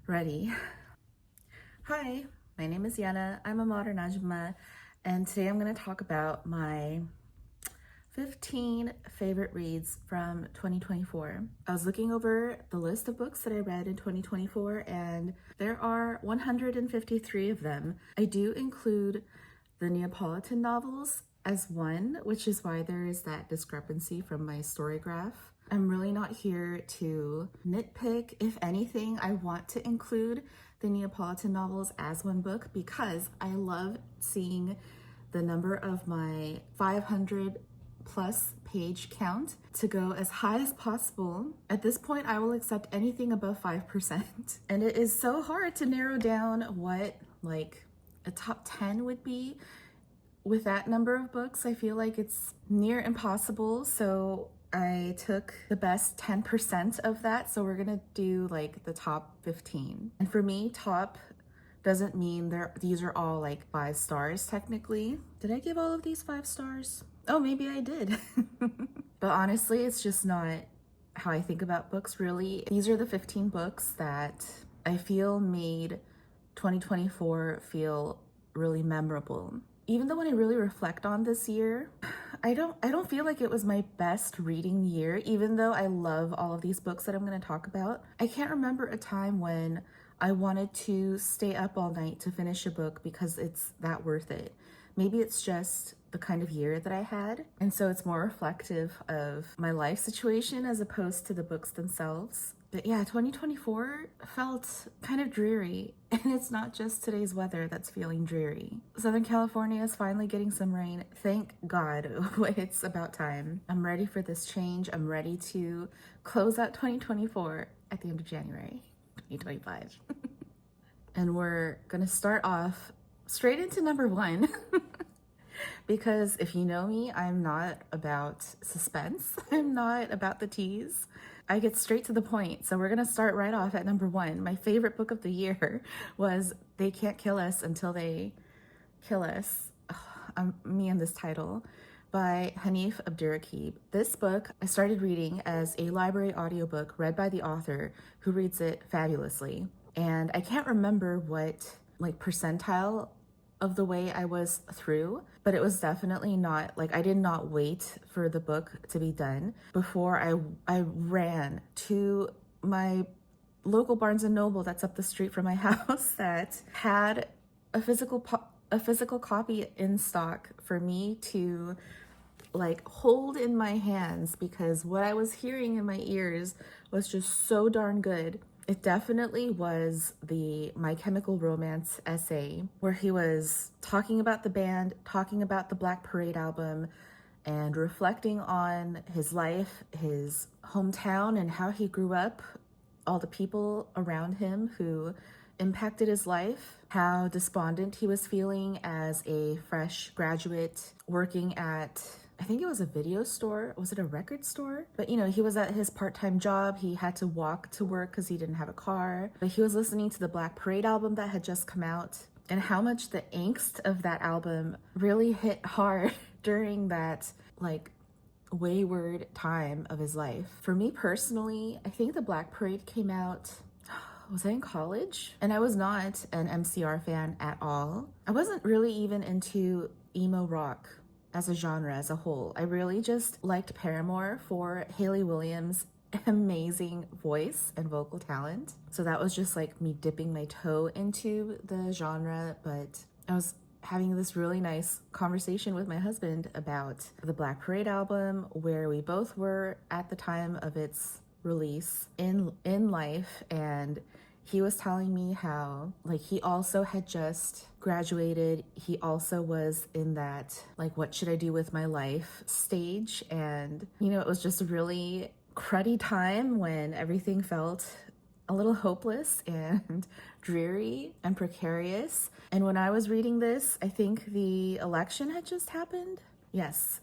Ready? Hi, my name is Yana. I'm a modern Ajma, and today I'm going to talk about my 15 favorite reads from 2024. I was looking over the list of books that I read in 2024, and there are 153 of them. I do include the Neapolitan novels as one, which is why there is that discrepancy from my story graph. I'm really not here to nitpick. If anything, I want to include the Neapolitan novels as one book because I love seeing the number of my 500 plus page count to go as high as possible. At this point, I will accept anything above 5%. And it is so hard to narrow down what like a top 10 would be with that number of books. I feel like it's near impossible. So I took the best 10% of that. So we're gonna do like the top 15. And for me, top doesn't mean these are all like 5 stars technically. Did I give all of these 5 stars? Oh, maybe I did. But honestly, it's just not how I think about books really. These are the 15 books that I feel made 2024 feel really memorable. Even though when I really reflect on this year, I don't feel like it was my best reading year, even though I love all of these books that I'm going to talk about. I can't remember a time when I wanted to stay up all night to finish a book because it's that worth it. Maybe it's just the kind of year that I had, and so it's more reflective of my life situation as opposed to the books themselves. But yeah, 2024 felt kind of dreary, and it's not just today's weather that's feeling dreary. Southern California is finally getting some rain. Thank God. It's about time. I'm ready for this change. I'm ready to close out 2024 at the end of January 2025. And we're gonna start off straight into number 1. Because if you know me, I'm not about suspense. I'm not about the tease. I get straight to the point. So we're gonna start right off at number 1. My favorite book of the year was They Can't Kill Us Until They Kill Us. Me and this title, by Hanif Abdurraqib. This book I started reading as a library audiobook read by the author who reads it fabulously. And I can't remember what like percentile of the way I was through, but it was definitely not like I did not wait for the book to be done before I ran to my local Barnes and Noble that's up the street from my house that had a physical copy in stock for me to like hold in my hands, because what I was hearing in my ears was just so darn good. It definitely was the My Chemical Romance essay where he was talking about the band, talking about the Black Parade album, and reflecting on his life, his hometown, and how he grew up, all the people around him who impacted his life, how despondent he was feeling as a fresh graduate working at, I think it was a video store. Was it a record store? But you know, he was at his part-time job. He had to walk to work because he didn't have a car. But he was listening to the Black Parade album that had just come out, and how much the angst of that album really hit hard during that like wayward time of his life. For me personally, I think the Black Parade came out, was I in college? And I was not an MCR fan at all. I wasn't really even into emo rock as a genre as a whole. I really just liked Paramore for Hayley Williams' amazing voice and vocal talent. So that was just like me dipping my toe into the genre. But I was having this really nice conversation with my husband about the Black Parade album, where we both were at the time of its release in life, and he was telling me how like he also had just graduated. He also was in that like what should I do with my life stage, and you know, it was just a really cruddy time when everything felt a little hopeless and dreary and precarious. And when I was reading this, I think the election had just happened. Yes,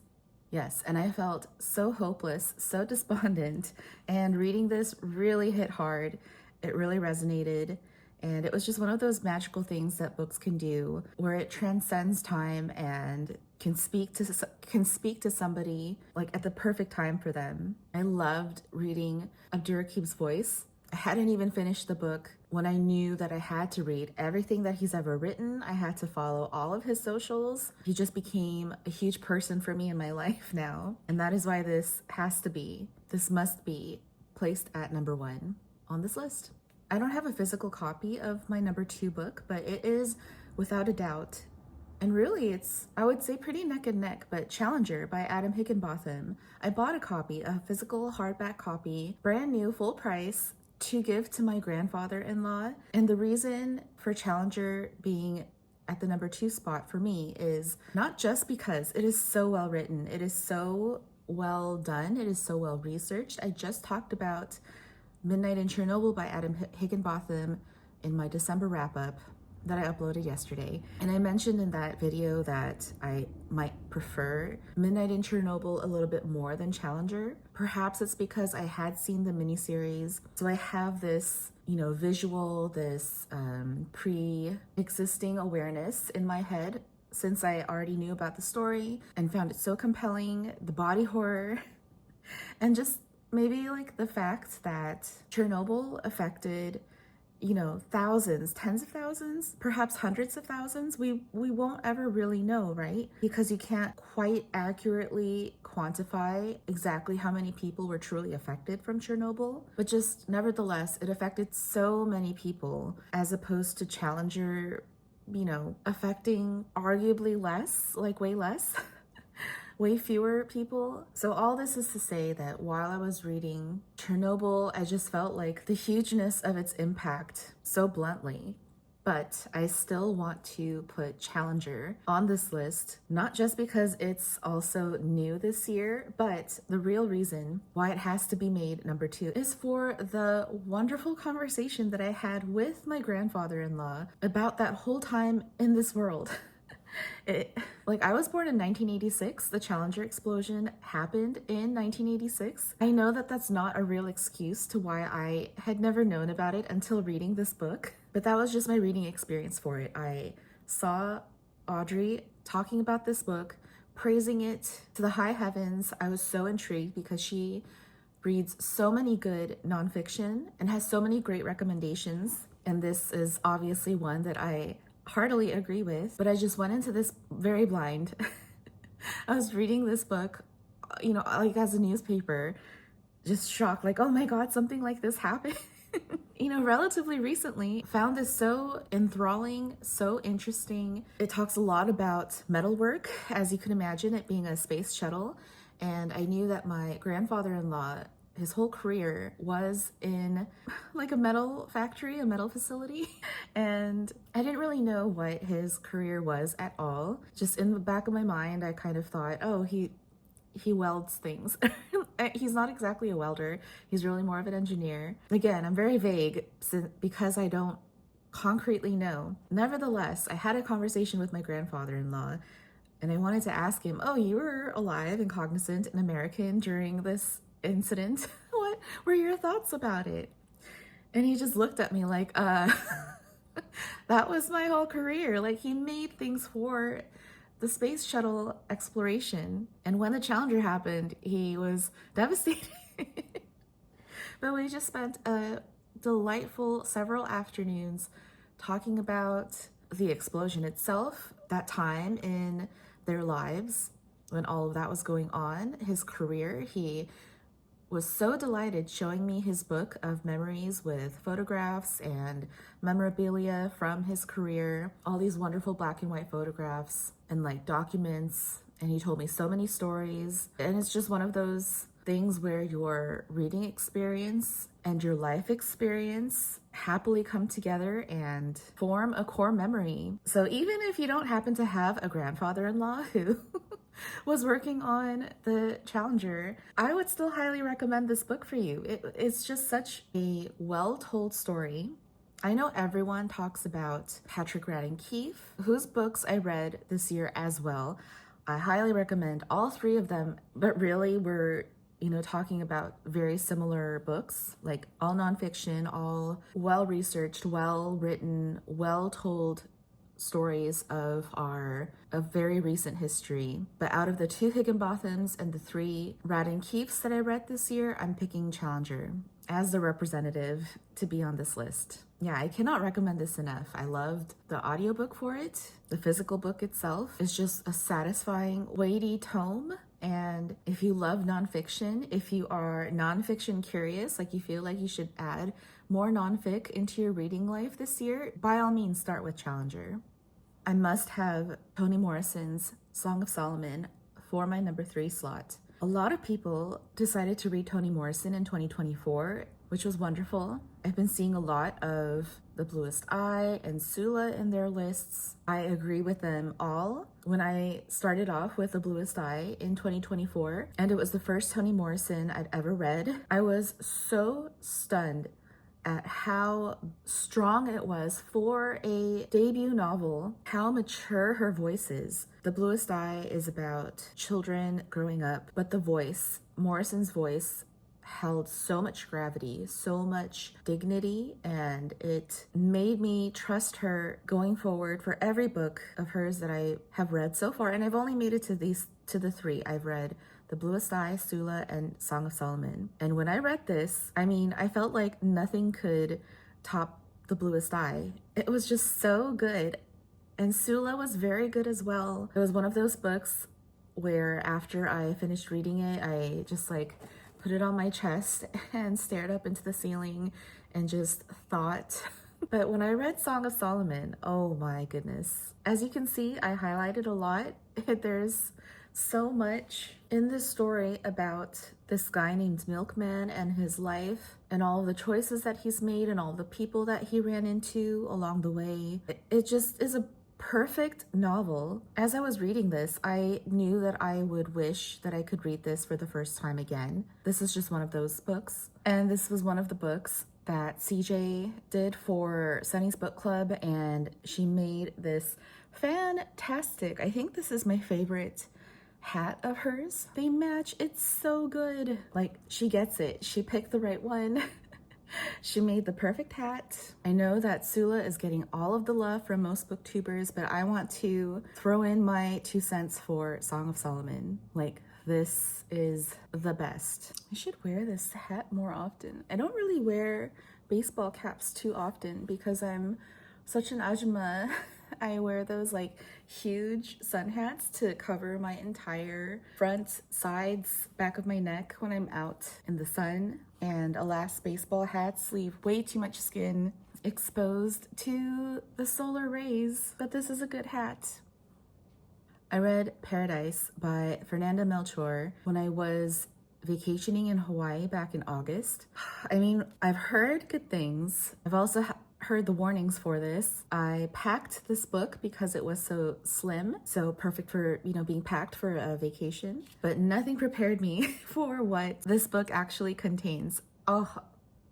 and I felt so hopeless, so despondent, and reading this really hit hard. It really resonated, and it was just one of those magical things that books can do, where it transcends time and can speak to somebody like at the perfect time for them. I loved reading Abdurraqib's voice. I hadn't even finished the book when I knew that I had to read everything that he's ever written. I had to follow all of his socials. He just became a huge person for me in my life now. And that is why this must be placed at number 1 on this list. I don't have a physical copy of my number 2 book, but it is without a doubt, and really it's, I would say, pretty neck and neck, but Challenger by Adam Higginbotham. I bought a copy, a physical hardback copy, brand new, full price, to give to my grandfather-in-law. And the reason for Challenger being at the number 2 spot for me is not just because it is so well written, it is so well done, it is so well researched. I just talked about Midnight in Chernobyl by Adam Higginbotham in my December wrap-up that I uploaded yesterday. And I mentioned in that video that I might prefer Midnight in Chernobyl a little bit more than Challenger. Perhaps it's because I had seen the miniseries, so I have this, visual, this pre-existing awareness in my head since I already knew about the story and found it so compelling, the body horror, and just maybe like the fact that Chernobyl affected, thousands, tens of thousands, perhaps hundreds of thousands. We won't ever really know, right? Because you can't quite accurately quantify exactly how many people were truly affected from Chernobyl. But just nevertheless, it affected so many people as opposed to Challenger, affecting arguably less, like way less. Way fewer people. So all this is to say that while I was reading Chernobyl, I just felt like the hugeness of its impact so bluntly. But I still want to put Challenger on this list, not just because it's also new this year, but the real reason why it has to be made number 2 is for the wonderful conversation that I had with my grandfather-in-law about that whole time in this world. I was born in 1986. The Challenger explosion happened in 1986. I know that that's not a real excuse to why I had never known about it until reading this book, but that was just my reading experience for it. I saw Audrey talking about this book, praising it to the high heavens. I was so intrigued because she reads so many good nonfiction and has so many great recommendations, and this is obviously one that I heartily agree with, but I just went into this very blind. I was reading this book, as a newspaper, just shocked, like, oh my God, something like this happened. Relatively recently, found this so enthralling, so interesting. It talks a lot about metalwork, as you can imagine, it being a space shuttle. And I knew that my grandfather-in-law, his whole career was in like a metal factory, a metal facility. And I didn't really know what his career was at all. Just in the back of my mind, I kind of thought, oh, he welds things. He's not exactly a welder. He's really more of an engineer. Again, I'm very vague because I don't concretely know. Nevertheless, I had a conversation with my grandfather-in-law and I wanted to ask him, oh, you were alive and cognizant and American during this incident. What were your thoughts about it? And he just looked at me like, that was my whole career. Like, he made things for the space shuttle exploration. And when the Challenger happened, he was devastated. But we just spent a delightful several afternoons talking about the explosion itself, that time in their lives when all of that was going on, his career. He was so delighted showing me his book of memories with photographs and memorabilia from his career, all these wonderful black and white photographs and like documents. And he told me so many stories. And it's just one of those things where your reading experience and your life experience happily come together and form a core memory. So even if you don't happen to have a grandfather-in-law who was working on the Challenger, I would still highly recommend this book for you. It's just such a well-told story. I know everyone talks about Patrick Radden Keefe, whose books I read this year as well. I highly recommend all 3 of them, but really we're talking about very similar books, like all nonfiction, all well-researched, well-written, well-told stories of very recent history. But out of the 2 Higginbothams and the 3 Radden Keefes that I read this year, I'm picking Challenger. as the representative to be on this list. Yeah, I cannot recommend this enough. I loved the audiobook for it. The physical book itself is just a satisfying, weighty tome. And if you love nonfiction, if you are nonfiction curious, like you feel like you should add more nonfic into your reading life this year, by all means start with Challenger. I must have Toni Morrison's Song of Solomon for my number 3 slot. A lot of people decided to read Toni Morrison in 2024, which was wonderful. I've been seeing a lot of The Bluest Eye and Sula in their lists. I agree with them all. When I started off with The Bluest Eye in 2024, and it was the first Toni Morrison I'd ever read, I was so stunned at how strong it was for a debut novel, how mature her voice is. The Bluest Eye is about children growing up, but the voice, Morrison's voice, held so much gravity, so much dignity, and it made me trust her going forward for every book of hers that I have read so far. And I've only made it to the 3. I've read The Bluest Eye, Sula, and Song of Solomon. And when I read this, I mean, I felt like nothing could top The Bluest Eye. It was just so good. And Sula was very good as well. It was one of those books where after I finished reading it, I just like put it on my chest and stared up into the ceiling and just thought. But when I read Song of Solomon, oh my goodness. As you can see, I highlighted a lot. There's so much in this story about this guy named Milkman and his life and all the choices that he's made and all the people that he ran into along the way. It just is a perfect novel. As I was reading this, I knew that I would wish that I could read this for the first time again. This is just one of those books. And this was one of the books that CJ did for Sunny's Book Club, and she made this fantastic, I think this is my favorite hat of hers. They match. It's so good. Like, she gets it. She picked the right one. She made the perfect hat. I know that Sula is getting all of the love from most booktubers, but I want to throw in my 2 cents for Song of Solomon. Like, this is the best. I should wear this hat more often. I don't really wear baseball caps too often because I'm such an ajumma. I wear those like huge sun hats to cover my entire front, sides, back of my neck when I'm out in the sun. And alas, baseball hats leave way too much skin exposed to the solar rays, but this is a good hat. I read Paradais by Fernanda Melchor when I was vacationing in Hawaii back in August. I mean, I've heard good things. I've also heard the warnings for this. I packed this book because it was so slim, so perfect for, being packed for a vacation, but nothing prepared me for what this book actually contains. Oh,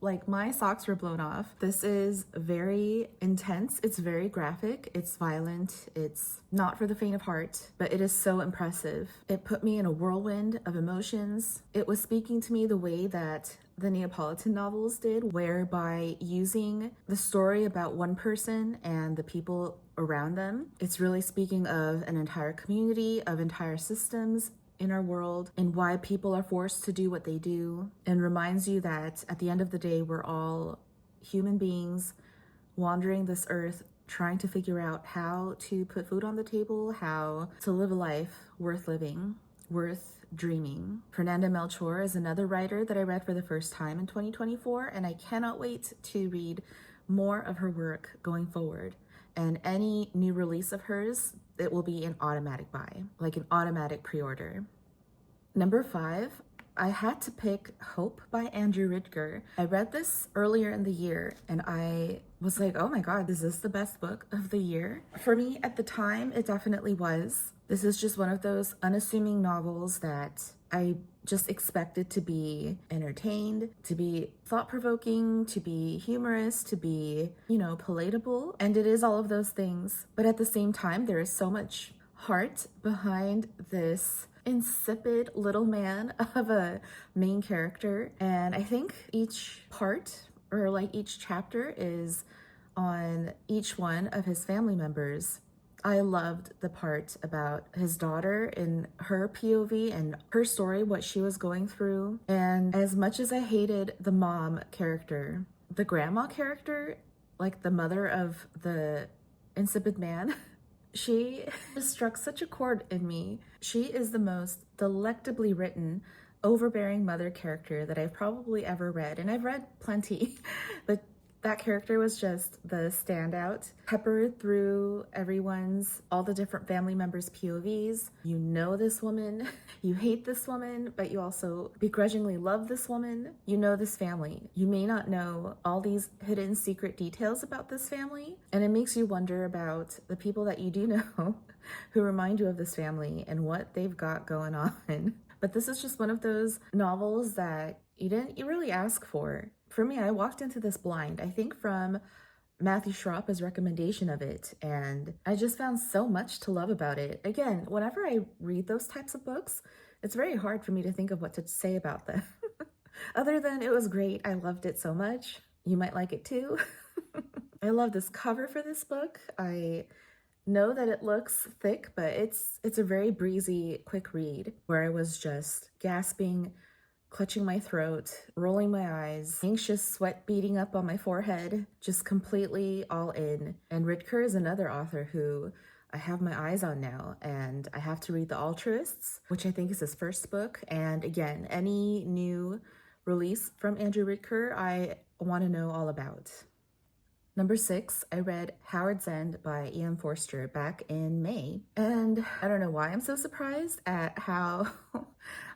like my socks were blown off. This is very intense. It's very graphic. It's violent. It's not for the faint of heart, but it is so impressive. It put me in a whirlwind of emotions. It was speaking to me the way that the Neapolitan novels did, whereby using the story about one person and the people around them, it's really speaking of an entire community, of entire systems in our world, and why people are forced to do what they do, and reminds you that at the end of the day, we're all human beings wandering this earth, trying to figure out how to put food on the table, how to live a life worth living, worth dreaming. Fernanda Melchor is another writer that I read for the first time in 2024, and I cannot wait to read more of her work going forward. And any new release of hers, it will be an automatic buy, like an automatic pre-order. Number 5, I had to pick Hope by Andrew Ridker. I read this earlier in the year and I was like, oh my God, is this the best book of the year? For me at the time, it definitely was. This is just one of those unassuming novels that I just expected to be entertained, to be thought-provoking, to be humorous, to be, palatable. And it is all of those things. But at the same time, there is so much heart behind this insipid little man of a main character. And I think each part, or like each chapter, is on each one of his family members. I loved the part about his daughter and her POV and her story, what she was going through. And as much as I hated the mom character, the grandma character, like the mother of the insipid man, she just struck such a chord in me. She is the most delectably written, overbearing mother character that I've probably ever read. And I've read plenty, but that character was just the standout, peppered through all the different family members' POVs. You know this woman, you hate this woman, but you also begrudgingly love this woman. You know this family. You may not know all these hidden secret details about this family, and it makes you wonder about the people that you do know who remind you of this family and what they've got going on. But this is just one of those novels that you really ask for. For me, I walked into this blind, I think from Matthew Schropp's recommendation of it, and I just found so much to love about it. Again, whenever I read those types of books, it's very hard for me to think of what to say about them. Other than it was great, I loved it so much. You might like it too. I love this cover for this book. I know that it looks thick, but it's a very breezy, quick read where I was just gasping, clutching my throat, rolling my eyes, anxious sweat beating up on my forehead, just completely all in. And Ridker is another author who I have my eyes on now, and I have to read The Altruists, which I think is his first book. And again, any new release from Andrew Ridker, I want to know all about. Number 6, I read Howard's End by E.M. Forster back in May. And I don't know why I'm so surprised at how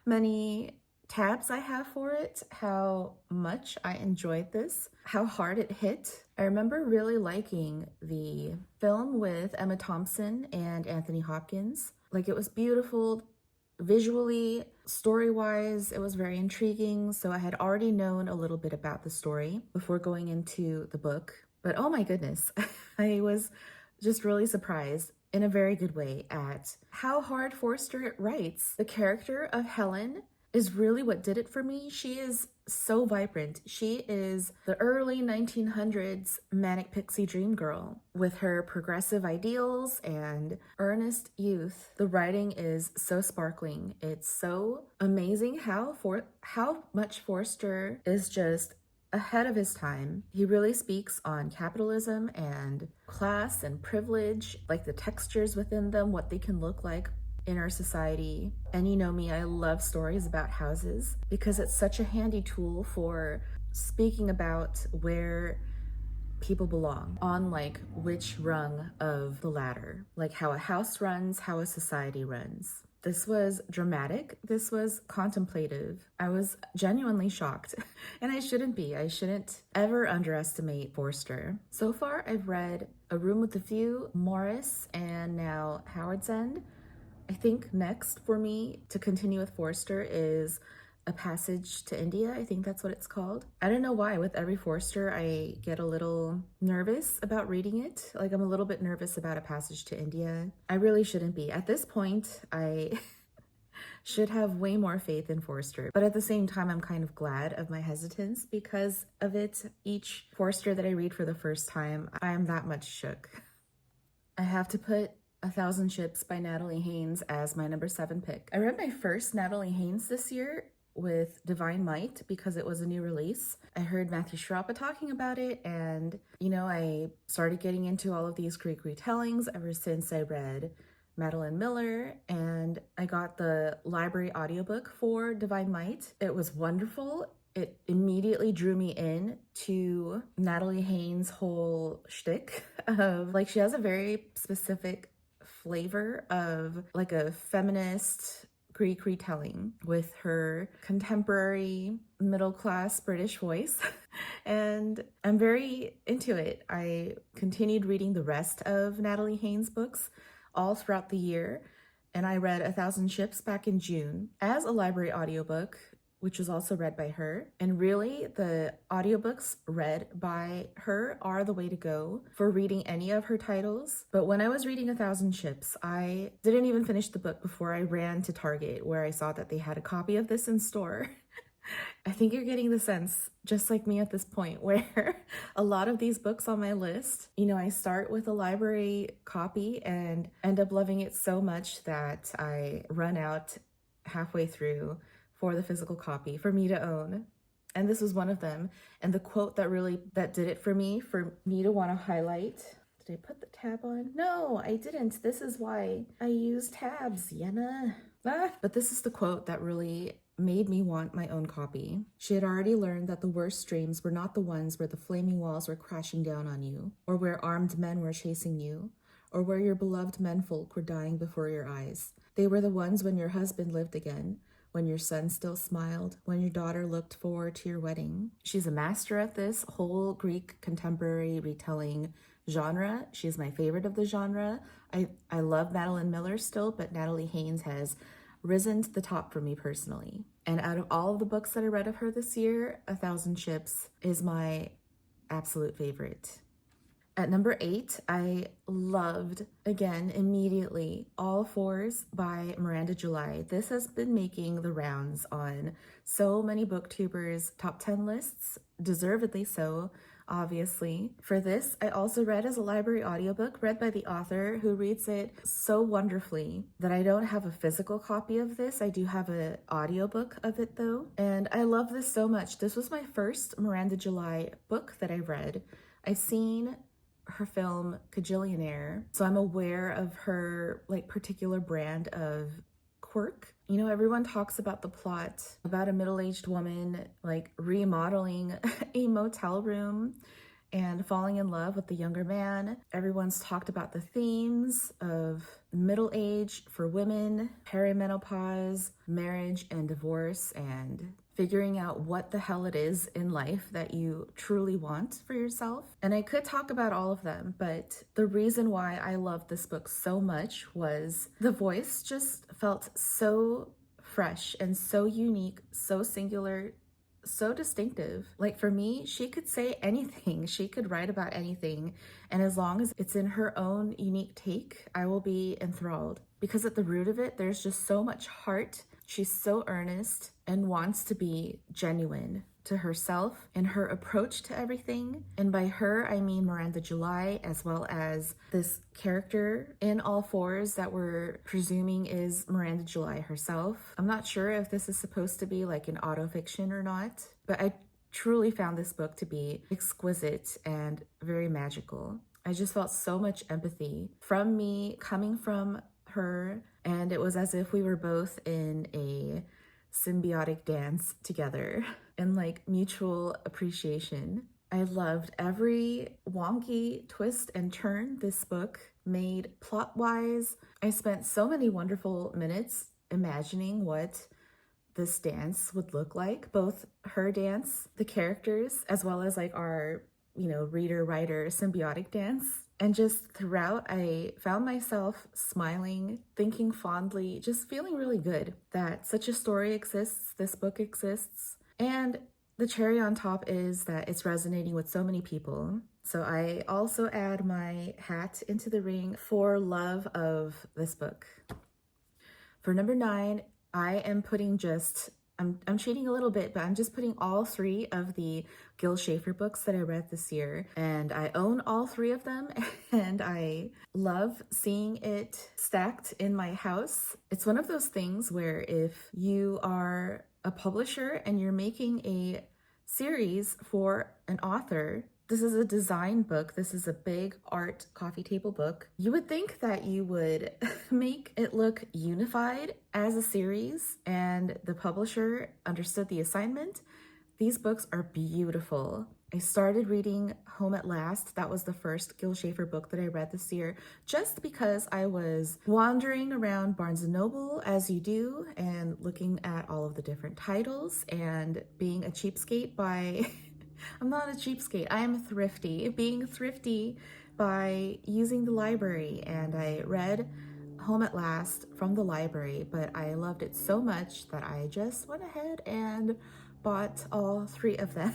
many tabs I have for it, how much I enjoyed this, how hard it hit. I remember really liking the film with Emma Thompson and Anthony Hopkins. Like, it was beautiful visually, story-wise, it was very intriguing. So I had already known a little bit about the story before going into the book. But oh my goodness, I was just really surprised in a very good way at how hard Forster writes. The character of Helen is really what did it for me. She is so vibrant. She is the early 1900s manic pixie dream girl with her progressive ideals and earnest youth. The writing is so sparkling. It's so amazing how much Forster is just ahead of his time. He really speaks on capitalism and class and privilege, like the textures within them, what they can look like in our society. And you know me, I love stories about houses because it's such a handy tool for speaking about where people belong on, like, which rung of the ladder, like how a house runs, how a society runs. This was dramatic. This was contemplative. I was genuinely shocked, and I shouldn't be. I shouldn't ever underestimate Forster. So far, I've read A Room with a View, Morris, and now Howard's End. I think next for me to continue with Forster is A Passage to India. I think that's what it's called. I don't know why with every Forster I get a little nervous about reading it. Like, I'm a little bit nervous about A Passage to India. I really shouldn't be. At this point, I should have way more faith in Forster. But at the same time, I'm kind of glad of my hesitance because of it. Each Forster that I read for the first time, I am that much shook. I have to put 1,000 Ships by Natalie Haynes as my number 7 pick. I read my first Natalie Haynes this year with Divine Might because it was a new release. I heard Matthew Schropp talking about it, and I started getting into all of these Greek retellings ever since I read Madeline Miller, and I got the library audiobook for Divine Might. It was wonderful. It immediately drew me in to Natalie Haynes' whole shtick of, like, she has a very specific flavor of like a feminist Greek retelling with her contemporary middle-class British voice. And I'm very into it. I continued reading the rest of Natalie Haynes' books all throughout the year, and I read 1,000 Ships back in June as a library audiobook, which was also read by her. And really, the audiobooks read by her are the way to go for reading any of her titles. But when I was reading 1,000 Ships, I didn't even finish the book before I ran to Target, where I saw that they had a copy of this in store. I think you're getting the sense, just like me at this point, where a lot of these books on my list, I start with a library copy and end up loving it so much that I run out halfway through for the physical copy for me to own. And this was one of them. And the quote that did it for me to want to highlight. Did I put the tab on? No, I didn't. This is why I use tabs, Yenna. But this is the quote that really made me want my own copy. She had already learned that the worst dreams were not the ones where the flaming walls were crashing down on you, or where armed men were chasing you, or where your beloved menfolk were dying before your eyes. They were the ones when your husband lived again, when your son still smiled, when your daughter looked forward to your wedding. She's a master at this whole Greek contemporary retelling genre. She's my favorite of the genre. I love Madeline Miller still, but Natalie Haynes has risen to the top for me personally. And out of all of the books that I read of her this year, A Thousand Ships is my absolute favorite. At number 8, I loved, again, immediately, All Fours by Miranda July. This has been making the rounds on so many booktubers' top 10 lists, deservedly so, obviously. For this, I also read as a library audiobook read by the author, who reads it so wonderfully that I don't have a physical copy of this. I do have an audiobook of it though. And I love this so much. This was my first Miranda July book that I read. I've seen her film Kajillionaire, so I'm aware of her particular brand of quirk. Everyone talks about the plot about a middle-aged woman remodeling a motel room and falling in love with the younger man. Everyone's talked about the themes of middle age for women, perimenopause, marriage and divorce, and figuring out what the hell it is in life that you truly want for yourself. And I could talk about all of them, but the reason why I loved this book so much was the voice just felt so fresh and so unique, so singular, so distinctive. For me, she could say anything. She could write about anything. And as long as it's in her own unique take, I will be enthralled. Because at the root of it, there's just so much heart. She's so earnest and wants to be genuine to herself in her approach to everything. And by her, I mean Miranda July, as well as this character in All Fours that we're presuming is Miranda July herself. I'm not sure if this is supposed to be an autofiction or not, but I truly found this book to be exquisite and very magical. I just felt so much empathy from me coming from her, and it was as if we were both in a symbiotic dance together and mutual appreciation. I loved every wonky twist and turn this book made plot-wise. I spent so many wonderful minutes imagining what this dance would look like, both her dance, the characters, as well as our reader-writer symbiotic dance. And just throughout, I found myself smiling, thinking fondly, just feeling really good that such a story exists, this book exists. And the cherry on top is that it's resonating with so many people. So I also add my hat into the ring for love of this book. For number 9, I am putting I'm cheating a little bit, but I'm just putting all 3 of the Gil Schafer books that I read this year. And I own all 3 of them, and I love seeing it stacked in my house. It's one of those things where if you are a publisher and you're making a series for an author, this is a design book. This is a big art coffee table book. You would think that you would make it look unified as a series, and the publisher understood the assignment. These books are beautiful. I started reading Home at Last. That was the first Gil Schafer book that I read this year, just because I was wandering around Barnes & Noble, as you do, and looking at all of the different titles and being a cheapskate by... I'm not a cheapskate. I am thrifty. Being thrifty by using the library. And I read Home at Last from the library, but I loved it so much that I just went ahead and bought all 3 of them.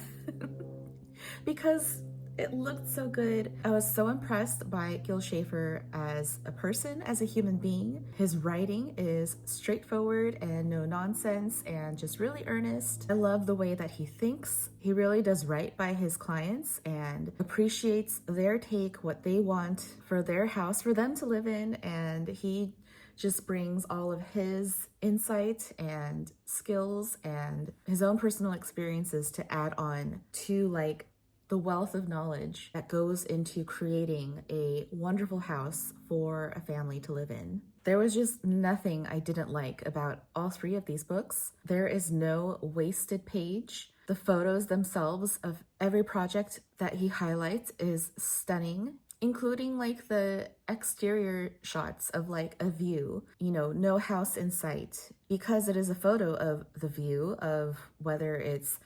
Because It looked so good. I was so impressed by Gil Schafer as a person, as a human being. His writing is straightforward and no nonsense and just really earnest. I love the way that he thinks. He really does right by his clients and appreciates their take, what they want for their house, for them to live in, and he just brings all of his insight and skills and his own personal experiences to add on to like the wealth of knowledge that goes into creating a wonderful house for a family to live in. There was just nothing I didn't like about all three of these books. There is no wasted page. The photos themselves of every project that he highlights is stunning, including like the exterior shots of like a view, you know, no house in sight, because it is a photo of the view of whether it's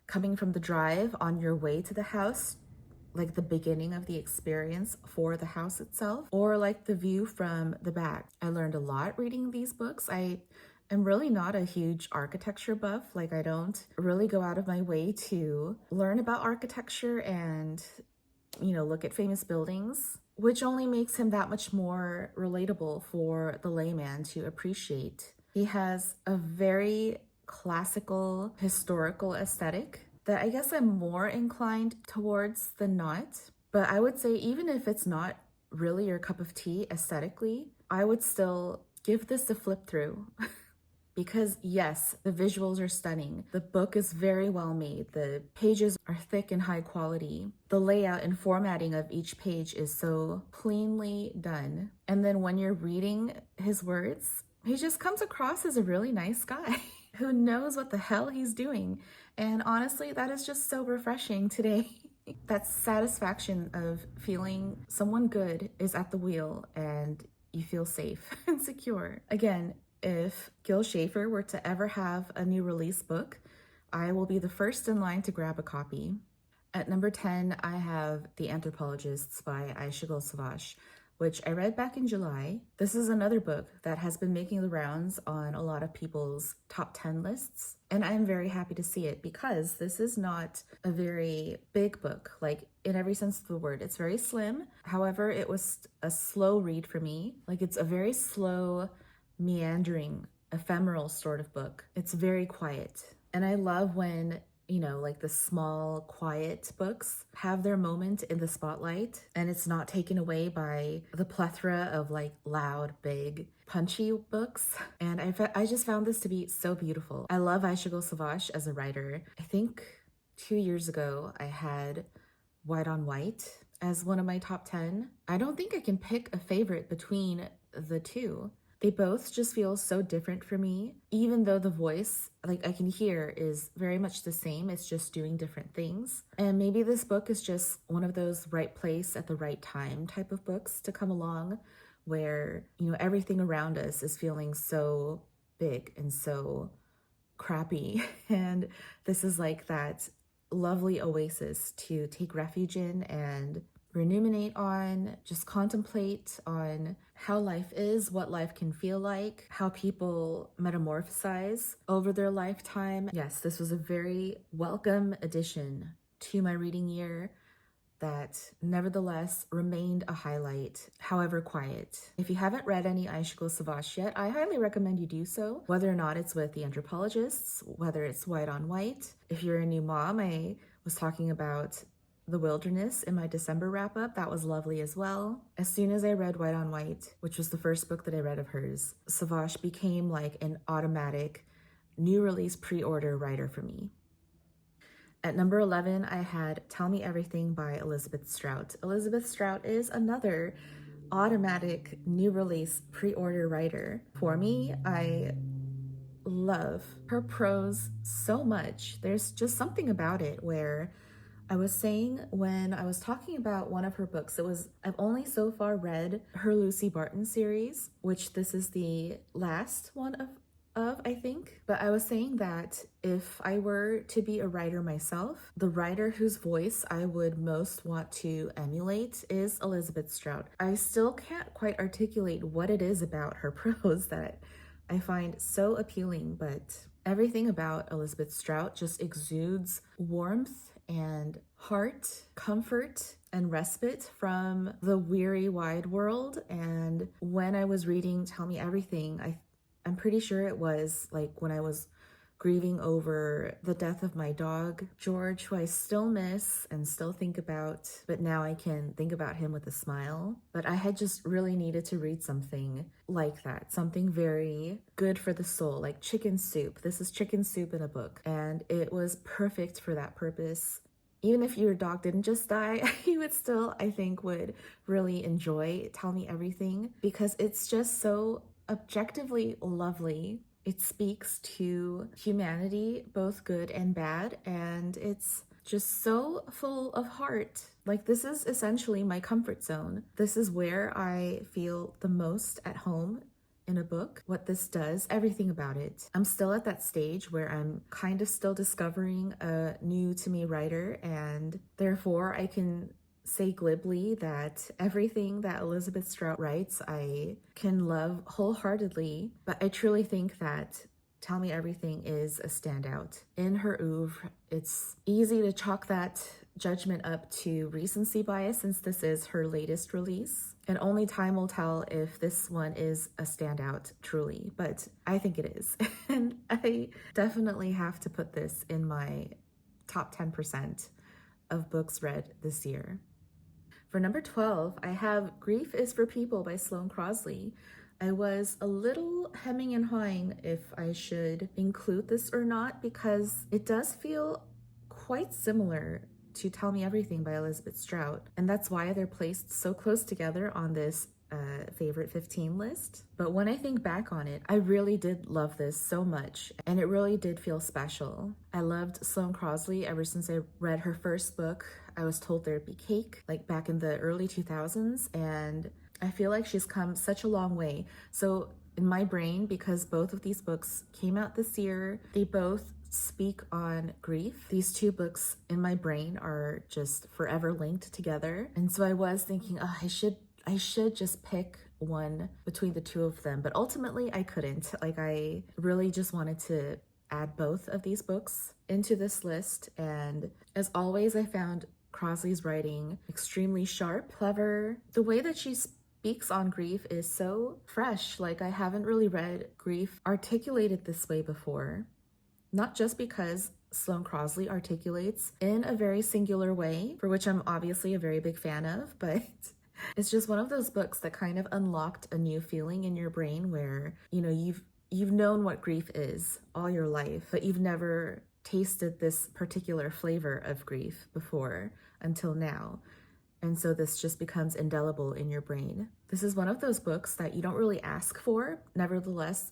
coming from the drive on your way to the house, like the beginning of the experience for the house itself, or like the view from the back. I learned a lot reading these books. I am really not a huge architecture buff. Like I don't really go out of my way to learn about architecture and, you know, look at famous buildings, which only makes him that much more relatable for the layman to appreciate. He has a very classical, historical aesthetic that I guess I'm more inclined towards than not. But I would say even if it's not really your cup of tea aesthetically, I would still give this a flip through. Because yes, the visuals are stunning. The book is very well made. The pages are thick and high quality. The layout and formatting of each page is so cleanly done. And then when you're reading his words, he just comes across as a really nice guy who knows what the hell he's doing. And honestly, that is just so refreshing today. That satisfaction of feeling someone good is at the wheel and you feel safe and secure. Again, if Gil Schafer were to ever have a new release book, I will be the first in line to grab a copy. At number 10, I have The Anthropologists by Aysegul Savas, which I read back in July. This is another book that has been making the rounds on a lot of people's top 10 lists, and I'm very happy to see it because this is not a very big book, like in every sense of the word. It's very slim. However, it was a slow read for me. Like it's a very slow, meandering, ephemeral sort of book. It's very quiet. And I love when, you know, like the small, quiet books have their moment in the spotlight and it's not taken away by the plethora of like loud, big, punchy books. And I just found this to be so beautiful. I love Aysegul Savas as a writer. I think 2 years ago, I had White on White as one of my top 10. I don't think I can pick a favorite between the two. They both just feel so different for me, even though the voice, like I can hear, is very much the same. It's just doing different things. And maybe this book is just one of those right place at the right time type of books to come along where, you know, everything around us is feeling so big and so crappy. And this is like that lovely oasis to take refuge in and ruminate on, just contemplate on how life is, what life can feel like, how people metamorphosize over their lifetime. Yes, this was a very welcome addition to my reading year that nevertheless remained a highlight, however quiet. If you haven't read any Aysegul Savas yet, I highly recommend you do so, whether or not it's with The Anthropologists, whether it's White on White. If you're a new mom, I was talking about The Wilderness in my December wrap-up. That was lovely as well. As soon as I read White on White, which was the first book that I read of hers, Savas became like an automatic new release pre-order writer for me. At number 11, I had Tell Me Everything by Elizabeth Strout. Elizabeth Strout is another automatic new release pre-order writer. For me, I love her prose so much. There's just something about it where I was saying when I was talking about one of her books, I've only so far read her Lucy Barton series, which this is the last one of I think. But I was saying that if I were to be a writer myself, the writer whose voice I would most want to emulate is Elizabeth Strout. I still can't quite articulate what it is about her prose that I find so appealing, but everything about Elizabeth Strout just exudes warmth and heart, comfort, and respite from the weary wide world. And when I was reading Tell Me Everything, I'm pretty sure it was like when I was grieving over the death of my dog, George, who I still miss and still think about, but now I can think about him with a smile. But I had just really needed to read something like that, something very good for the soul, like chicken soup. This is chicken soup in a book, and it was perfect for that purpose. Even if your dog didn't just die, you would still, I think, would really enjoy Tell Me Everything because it's just so objectively lovely. It speaks to humanity, both good and bad, and it's just so full of heart. Like, this is essentially my comfort zone. This is where I feel the most at home in a book. What this does, everything about it. I'm still at that stage where I'm kind of still discovering a new to me writer, and therefore I can say glibly that everything that Elizabeth Strout writes I can love wholeheartedly, but I truly think that Tell Me Everything is a standout. In her oeuvre, it's easy to chalk that judgment up to recency bias since this is her latest release, and only time will tell if this one is a standout truly, but I think it is. And I definitely have to put this in my top 10% of books read this year. For number 12, I have Grief is for People by Sloane Crosley. I was a little hemming and hawing if I should include this or not because it does feel quite similar to Tell Me Everything by Elizabeth Strout, and that's why they're placed so close together on this favorite 15 list. But when I think back on it, I really did love this so much, and it really did feel special. I loved Sloane Crosley ever since I read her first book, I Was Told There'd Be Cake, like back in the early 2000s, and I feel like she's come such a long way. So in my brain, because both of these books came out this year, they both speak on grief. These two books in my brain are just forever linked together. And so I was thinking, oh, I should just pick one between the two of them, but ultimately I couldn't. Like, I really just wanted to add both of these books into this list, and as always, I found Crosley's writing extremely sharp, clever. The way that she speaks on grief is so fresh. Like, I haven't really read grief articulated this way before, not just because Sloane Crosley articulates in a very singular way, for which I'm obviously a very big fan of, but it's just one of those books that kind of unlocked a new feeling in your brain where, you know, you've known what grief is all your life, but you've never tasted this particular flavor of grief before until now. And so this just becomes indelible in your brain. This is one of those books that you don't really ask for. Nevertheless,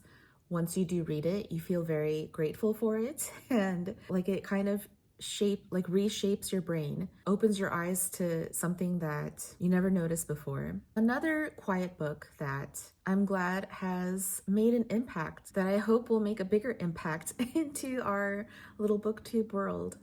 once you do read it, you feel very grateful for it. And like, it kind of reshapes your brain, opens your eyes to something that you never noticed before. Another quiet book that I'm glad has made an impact, that I hope will make a bigger impact into our little booktube world.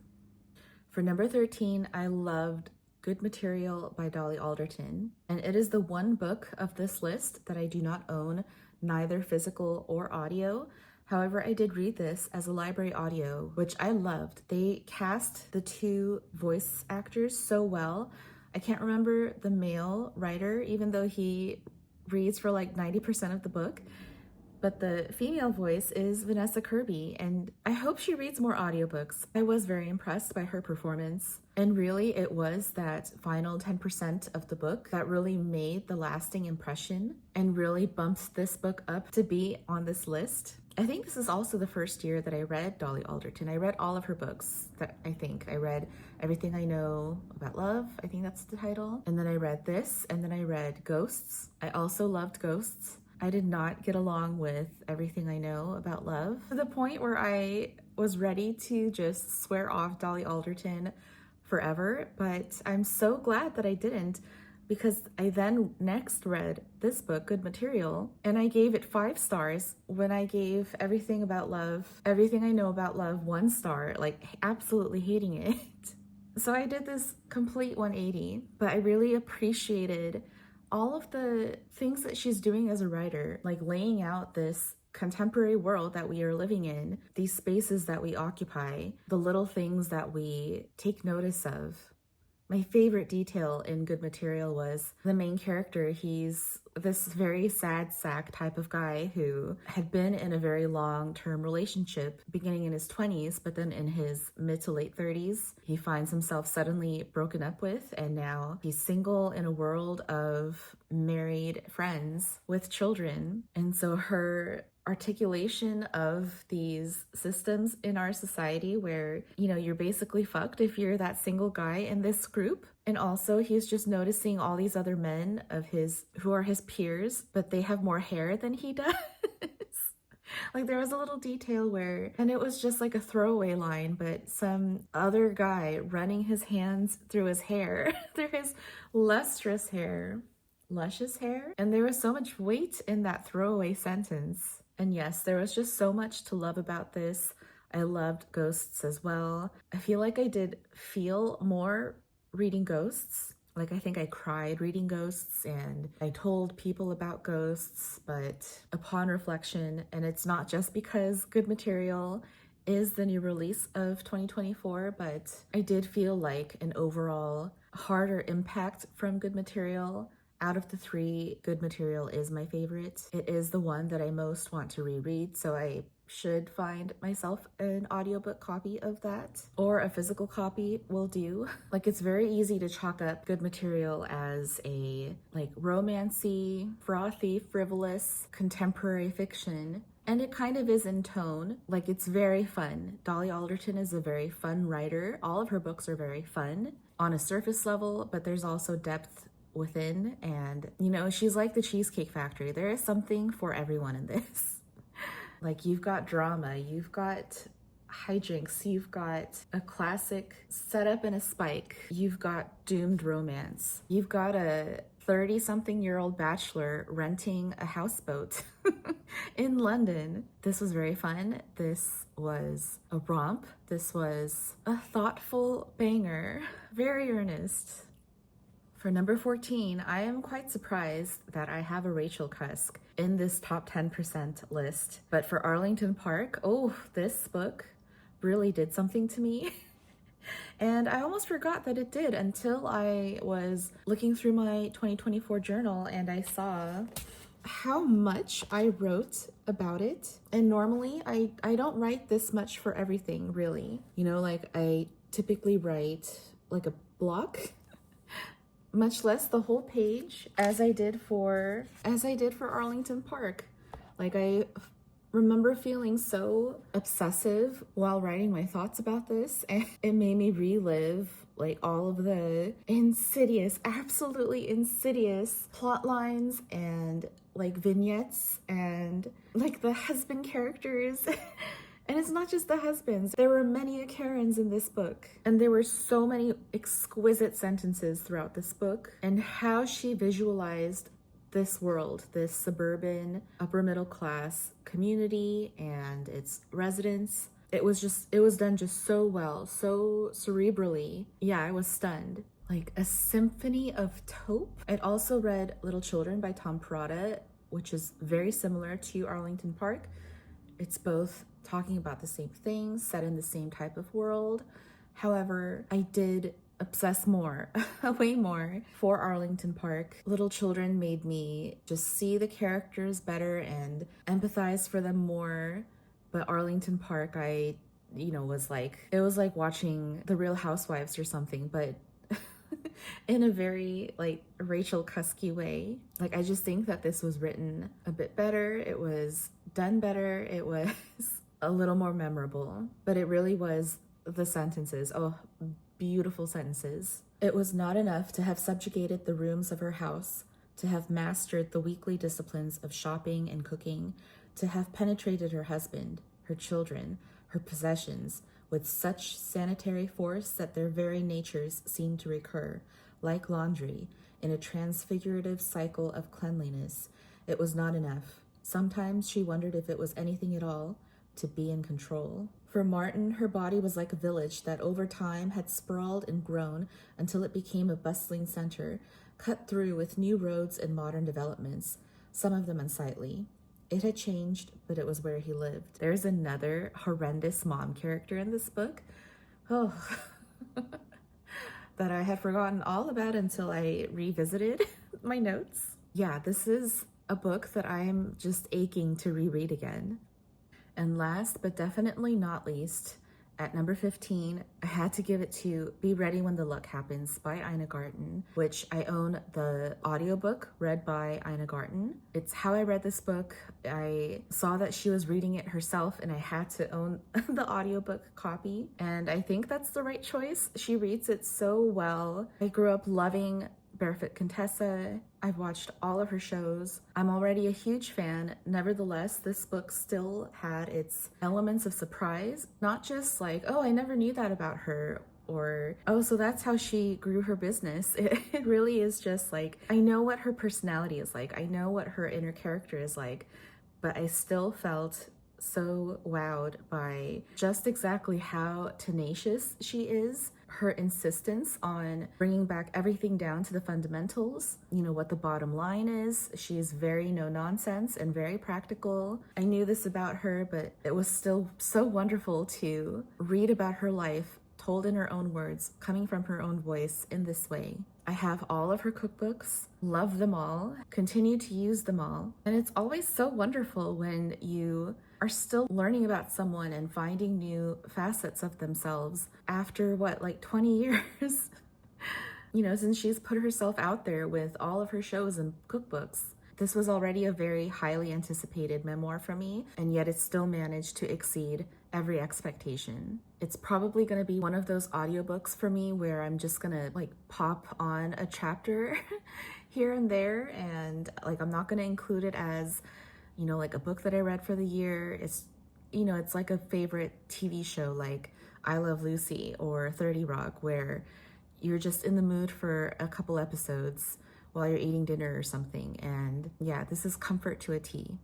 For number 13, I loved Good Material by Dolly Alderton, and it is the one book of this list that I do not own, neither physical or audio. However, I did read this as a library audio, which I loved. They cast the two voice actors so well. I can't remember the male writer, even though he reads for like 90% of the book. But the female voice is Vanessa Kirby, and I hope she reads more audiobooks. I was very impressed by her performance. And really, it was that final 10% of the book that really made the lasting impression and really bumped this book up to be on this list. I think this is also the first year that I read Dolly Alderton. I read all of her books. I read Everything I Know About Love, I think that's the title. And then I read this, and then I read Ghosts. I also loved Ghosts. I did not get along with Everything I Know About Love to the point where I was ready to just swear off Dolly Alderton forever, but I'm so glad that I didn't, because I then next read this book, Good Material, and I gave it 5 stars when I gave Everything I Know About Love 1 star, like absolutely hating it. So I did this complete 180, but I really appreciated all of the things that she's doing as a writer, like laying out this contemporary world that we are living in, these spaces that we occupy, the little things that we take notice of. My favorite detail in Good Material was the main character. He's this very sad sack type of guy who had been in a very long-term relationship beginning in his 20s, but then in his mid to late 30s, he finds himself suddenly broken up with, and now he's single in a world of married friends with children. And so her articulation of these systems in our society where, you know, you're basically fucked if you're that single guy in this group. And also he's just noticing all these other men of his who are his peers, but they have more hair than he does. Like there was a little detail where, and it was just like a throwaway line, but some other guy running his hands through his hair, through his lustrous hair, luscious hair. And there was so much weight in that throwaway sentence. And yes, there was just so much to love about this. I loved Ghosts as well. I feel like I did feel more reading Ghosts. Like I think I cried reading Ghosts and I told people about Ghosts, but upon reflection, and it's not just because Good Material is the new release of 2024, but I did feel like an overall harder impact from Good Material. Out of the three, Good Material is my favorite. It is the one that I most want to reread, so I should find myself an audiobook copy of that, or a physical copy will do. Like it's very easy to chalk up Good Material as a like romancy, frothy, frivolous, contemporary fiction. And it kind of is in tone. Like it's very fun. Dolly Alderton is a very fun writer. All of her books are very fun on a surface level, but there's also depth within, and you know, she's like the Cheesecake Factory. There is something for everyone in this. Like you've got drama, you've got hijinks, you've got a classic setup and a spike, you've got doomed romance, you've got a 30-something-year-old bachelor renting a houseboat in London. This was very fun. This was a romp. This was a thoughtful banger, very earnest. For number 14, I am quite surprised that I have a Rachel Cusk in this top 10% list. But for Arlington Park, oh, this book really did something to me. And I almost forgot that it did until I was looking through my 2024 journal and I saw how much I wrote about it. And normally I don't write this much for everything, really. You know, like I typically write like a block, much less the whole page, as I did for Arlington Park. Like I remember feeling so obsessive while writing my thoughts about this, and it made me relive like all of the insidious, absolutely insidious plot lines and like vignettes and like the husband characters. And it's not just the husbands. There were many Karens in this book. And there were so many exquisite sentences throughout this book. And how she visualized this world, this suburban, upper middle class community and its residents. It was done just so well, so cerebrally. Yeah, I was stunned. Like a symphony of taupe. I'd also read Little Children by Tom Paradais, which is very similar to Arlington Park. It's both talking about the same things, set in the same type of world. However, I did obsess more, way more, for Arlington Park. Little Children made me just see the characters better and empathize for them more. But Arlington Park, I, you know, was like, it was like watching The Real Housewives or something, but in a very like Rachel Cusky way. Like I just think that this was written a bit better. It was done better. It was a little more memorable, but it really was the sentences. Oh, beautiful sentences. It was not enough to have subjugated the rooms of her house, to have mastered the weekly disciplines of shopping and cooking, to have penetrated her husband, her children, her possessions, with such sanitary force that their very natures seemed to recur, like laundry, in a transfigurative cycle of cleanliness. It was not enough. Sometimes she wondered if it was anything at all to be in control. For Martin, her body was like a village that over time had sprawled and grown until it became a bustling center, cut through with new roads and modern developments, some of them unsightly. It had changed, but it was where he lived. There's another horrendous mom character in this book. Oh, that I had forgotten all about until I revisited my notes. Yeah, this is a book that I'm just aching to reread again. And last but definitely not least, at number 15, I had to give it to Be Ready When the Luck Happens by Ina Garten, which I own the audiobook read by Ina Garten. It's how I read this book. I saw that she was reading it herself and I had to own the audiobook copy. And I think that's the right choice. She reads it so well. I grew up loving Barefoot Contessa. I've watched all of her shows. I'm already a huge fan. Nevertheless, this book still had its elements of surprise, not just like, oh, I never knew that about her, or, oh, so that's how she grew her business. It really is just like, I know what her personality is like. I know what her inner character is like, but I still felt so wowed by just exactly how tenacious she is. Her insistence on bringing back everything down to the fundamentals, you know, what the bottom line is. She is very no nonsense and very practical. I knew this about her, but it was still so wonderful to read about her life told in her own words, coming from her own voice in this way. I have all of her cookbooks, love them all, continue to use them all. And it's always so wonderful when you are still learning about someone and finding new facets of themselves after what, like 20 years? You know, since she's put herself out there with all of her shows and cookbooks. This was already a very highly anticipated memoir for me, and yet it still managed to exceed every expectation. It's probably going to be one of those audiobooks for me where I'm just going to like pop on a chapter here and there, and like I'm not going to include it as, you know, like a book that I read for the year. It's, you know, it's like a favorite TV show like I Love Lucy or 30 Rock, where you're just in the mood for a couple episodes while you're eating dinner or something. And yeah, this is comfort to a T.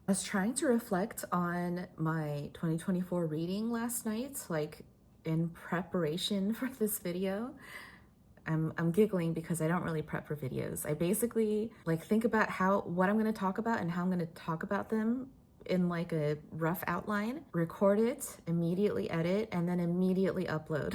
I was trying to reflect on my 2024 reading last night, like in preparation for this video. I'm giggling because I don't really prep for videos. I basically like think about what I'm going to talk about and how I'm going to talk about them in like a rough outline, record it, immediately edit, and then immediately upload.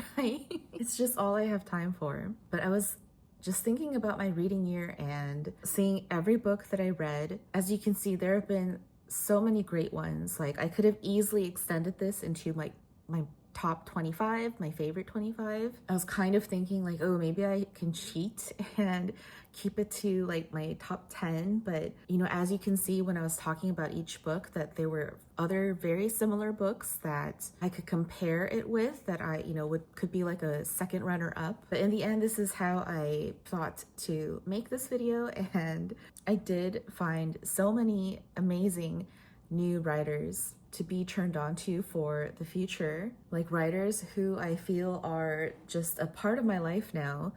It's just all I have time for. But I was just thinking about my reading year and seeing every book that I read. As you can see, there have been so many great ones. Like I could have easily extended this into like my top 25, my favorite 25. I was kind of thinking like, oh, maybe I can cheat and keep it to like my top 10. But, you know, as you can see when I was talking about each book, that there were other very similar books that I could compare it with that I, you know, could be like a second runner up. But in the end, this is how I thought to make this video. And I did find so many amazing new writers to be turned on to for the future, like writers who I feel are just a part of my life now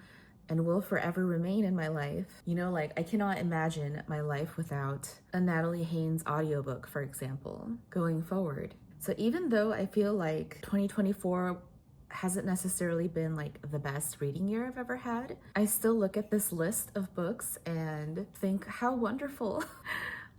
and will forever remain in my life. You know, like I cannot imagine my life without a Natalie Haynes audiobook, for example, going forward. So even though I feel like 2024 hasn't necessarily been like the best reading year I've ever had, I still look at this list of books and think how wonderful.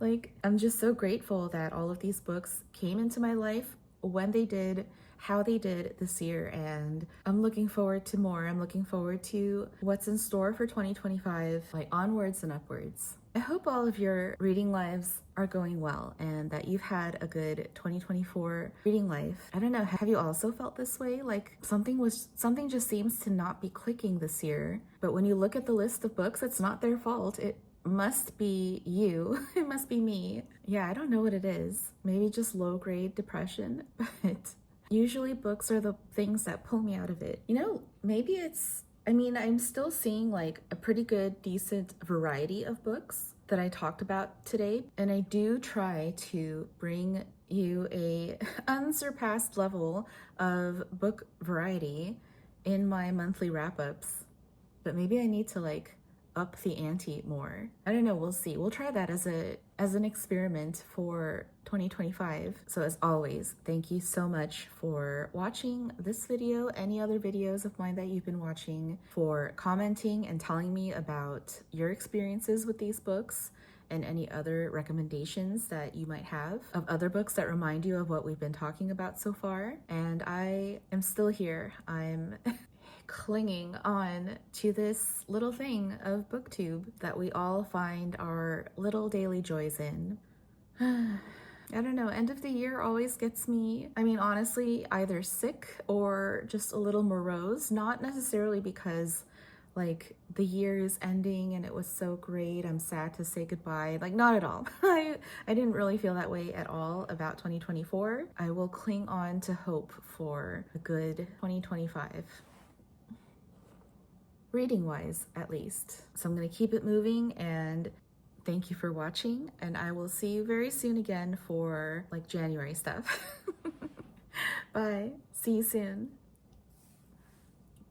Like, I'm just so grateful that all of these books came into my life when they did, how they did this year, and I'm looking forward to more. I'm looking forward to what's in store for 2025, like onwards and upwards. I hope all of your reading lives are going well and that you've had a good 2024 reading life. I don't know, have you also felt this way? Like something just seems to not be clicking this year, but when you look at the list of books, it's not their fault. It must be you. It must be me. Yeah, I don't know what it is. Maybe just low-grade depression, but usually books are the things that pull me out of it. You know, maybe it's, I mean, I'm still seeing like a pretty good, decent variety of books that I talked about today, and I do try to bring you a unsurpassed level of book variety in my monthly wrap-ups, but maybe I need to like up the ante more. I don't know, we'll see. We'll try that as an experiment for 2025. So as always, thank you so much for watching this video, any other videos of mine that you've been watching, for commenting and telling me about your experiences with these books, and any other recommendations that you might have of other books that remind you of what we've been talking about so far. And I am still here. I'm clinging on to this little thing of booktube that we all find our little daily joys in. I don't know, end of the year always gets me, I mean, honestly, either sick or just a little morose, not necessarily because like the year is ending and it was so great, I'm sad to say goodbye, like not at all. I didn't really feel that way at all about 2024. I will cling on to hope for a good 2025. Reading wise, at least. So I'm gonna keep it moving, and thank you for watching, and I will see you very soon again for like January stuff. Bye. See you soon.